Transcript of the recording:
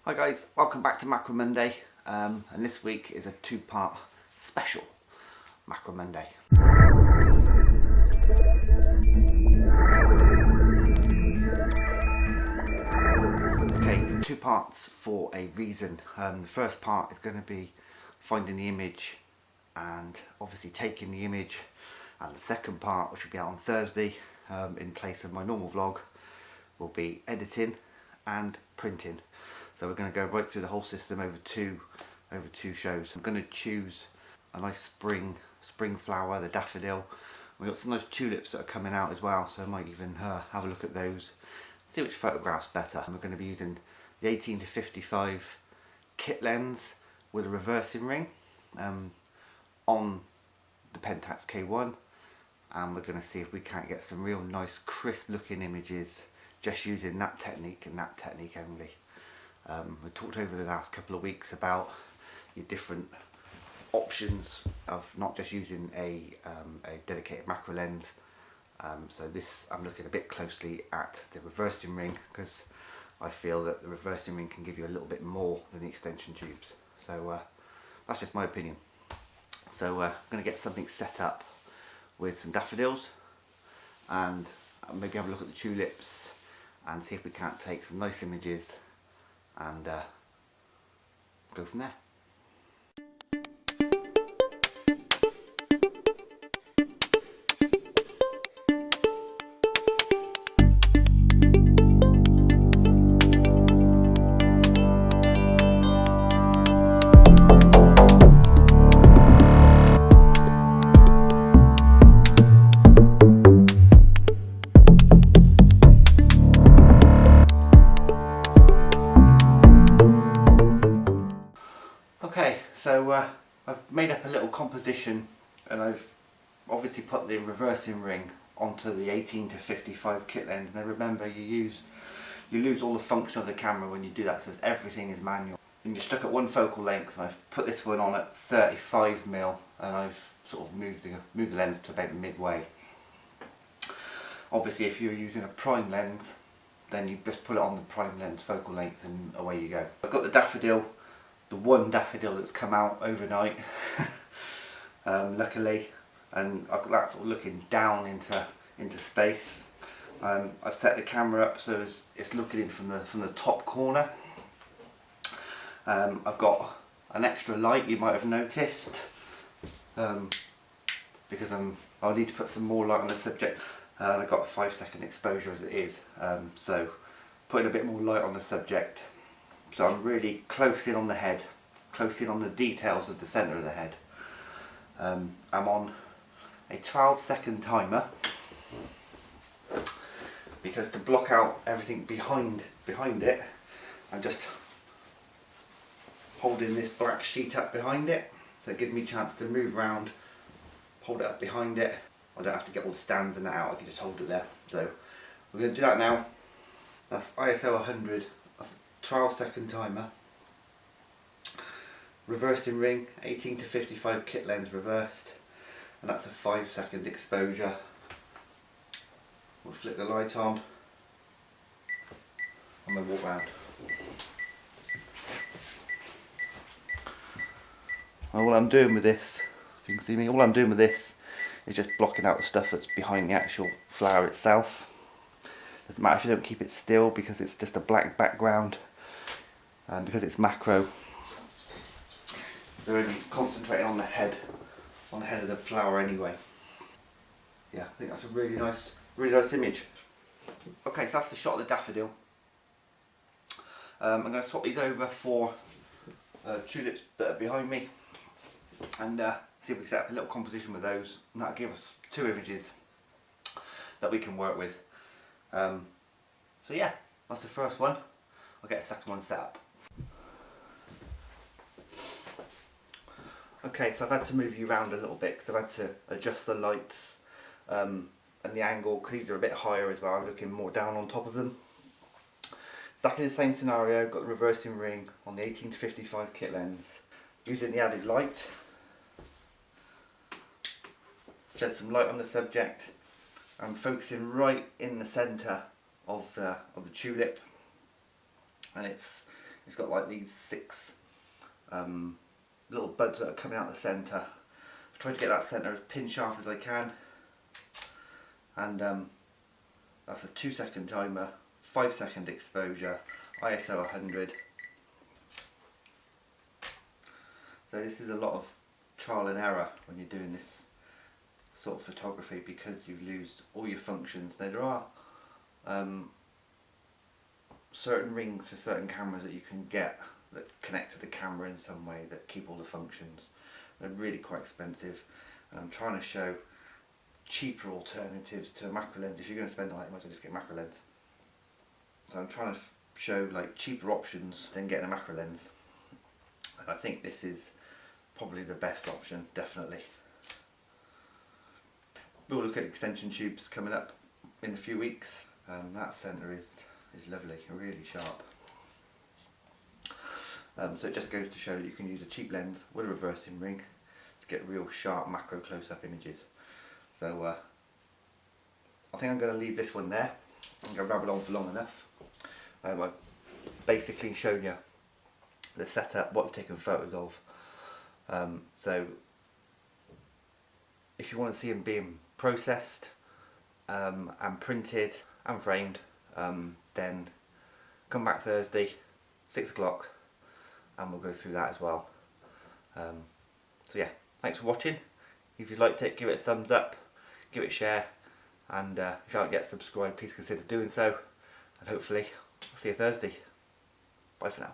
Hi guys, welcome back to Macro Monday, and this week is a two-part special Macro Monday. Okay, two parts for a reason. The first part is going to be finding the image and obviously taking the image, and the second part, which will be out on Thursday in place of my normal vlog, will be editing and printing. So we're going to go right through the whole system over two shows. I'm going to choose a nice spring flower, the daffodil. We've got some nice tulips that are coming out as well, so I might even have a look at those, see which photograph's better. And we're going to be using the 18 to 55 kit lens with a reversing ring on the Pentax K1, and we're going to see if we can't get some real nice crisp looking images just using that technique and that technique only. We talked over the last couple of weeks about your different options of not just using a dedicated macro lens. So this, I'm looking a bit closely at the reversing ring because I feel that the reversing ring can give you a little bit more than the extension tubes. So that's just my opinion. So I'm going to get something set up with some daffodils and maybe have a look at the tulips and see if we can't take some nice images and go from there. Okay, so I've made up a little composition, and I've obviously put the reversing ring onto the 18 to 55 kit lens. Now remember, you lose all the function of the camera when you do that, so everything is manual. And you're stuck at one focal length, and I've put this one on at 35mm, and I've sort of moved the lens to about midway. Obviously, if you're using a prime lens, then you just put it on the prime lens focal length, and away you go. I've got the daffodil. The one daffodil that's come out overnight, luckily, and I've got that sort of looking down into space. I've set the camera up so it's looking in from the top corner. I've got an extra light, you might have noticed, because I'll need to put some more light on the subject. I've got a 5-second exposure as it is, so putting a bit more light on the subject. So I'm really close in on the head, close in on the details of the centre of the head. I'm on a 12-second timer because to block out everything behind it, I'm just holding this black sheet up behind it, so it gives me a chance to move around, hold it up behind it. I don't have to get all the stands and that out, I can just hold it there. So we're going to do that now. That's ISO 100. 12-second timer, reversing ring, 18 to 55 kit lens reversed, and that's a 5-second exposure. We'll flick the light on and then walk round. All I'm doing with this, if you can see me, all I'm doing with this is just blocking out the stuff that's behind the actual flower itself. Doesn't matter if you don't keep it still because it's just a black background. And because it's macro, they're only concentrating on the head of the flower anyway. Yeah, I think that's a really nice image. Okay, so that's the shot of the daffodil. I'm going to swap these over for tulips that are behind me, and see if we can set up a little composition with those, and that'll give us two images that we can work with. So yeah, that's the first one. I'll get a second one set up. Okay, so I've had to move you around a little bit because I've had to adjust the lights and the angle because these are a bit higher as well. I'm looking more down on top of them. Exactly the same scenario, got the reversing ring on the 18 to 55 kit lens. Using the added light, shed some light on the subject. I'm focusing right in the centre of the tulip, and it's It's got like these 6 little buds that are coming out the centre. I've tried to get that centre as pin sharp as I can, and that's a 2-second timer, 5-second exposure, ISO 100. So this is a lot of trial and error when you're doing this sort of photography, because you lose all your functions. Now there are certain rings for certain cameras that you can get that connect to the camera in some way that keep all the functions. They're really quite expensive, and I'm trying to show cheaper alternatives to a macro lens. If you're going to spend a lot, you might as well just get a macro lens. So I'm trying to show like cheaper options than getting a macro lens, and I think this is probably the best option, definitely. We'll look at extension tubes coming up in a few weeks. That centre is lovely, really sharp. So it just goes to show that you can use a cheap lens with a reversing ring to get real sharp macro close-up images. So I think I'm going to leave this one there. I'm going to rabble on for long enough. I've basically shown you the setup, what we've taken photos of. So if you want to see them being processed and printed and framed, then come back Thursday, 6 o'clock, and we'll go through that as well. So yeah, thanks for watching. If you liked it, give it a thumbs up, give it a share, and if you haven't yet subscribed, please consider doing so, and hopefully I'll see you Thursday. Bye for now.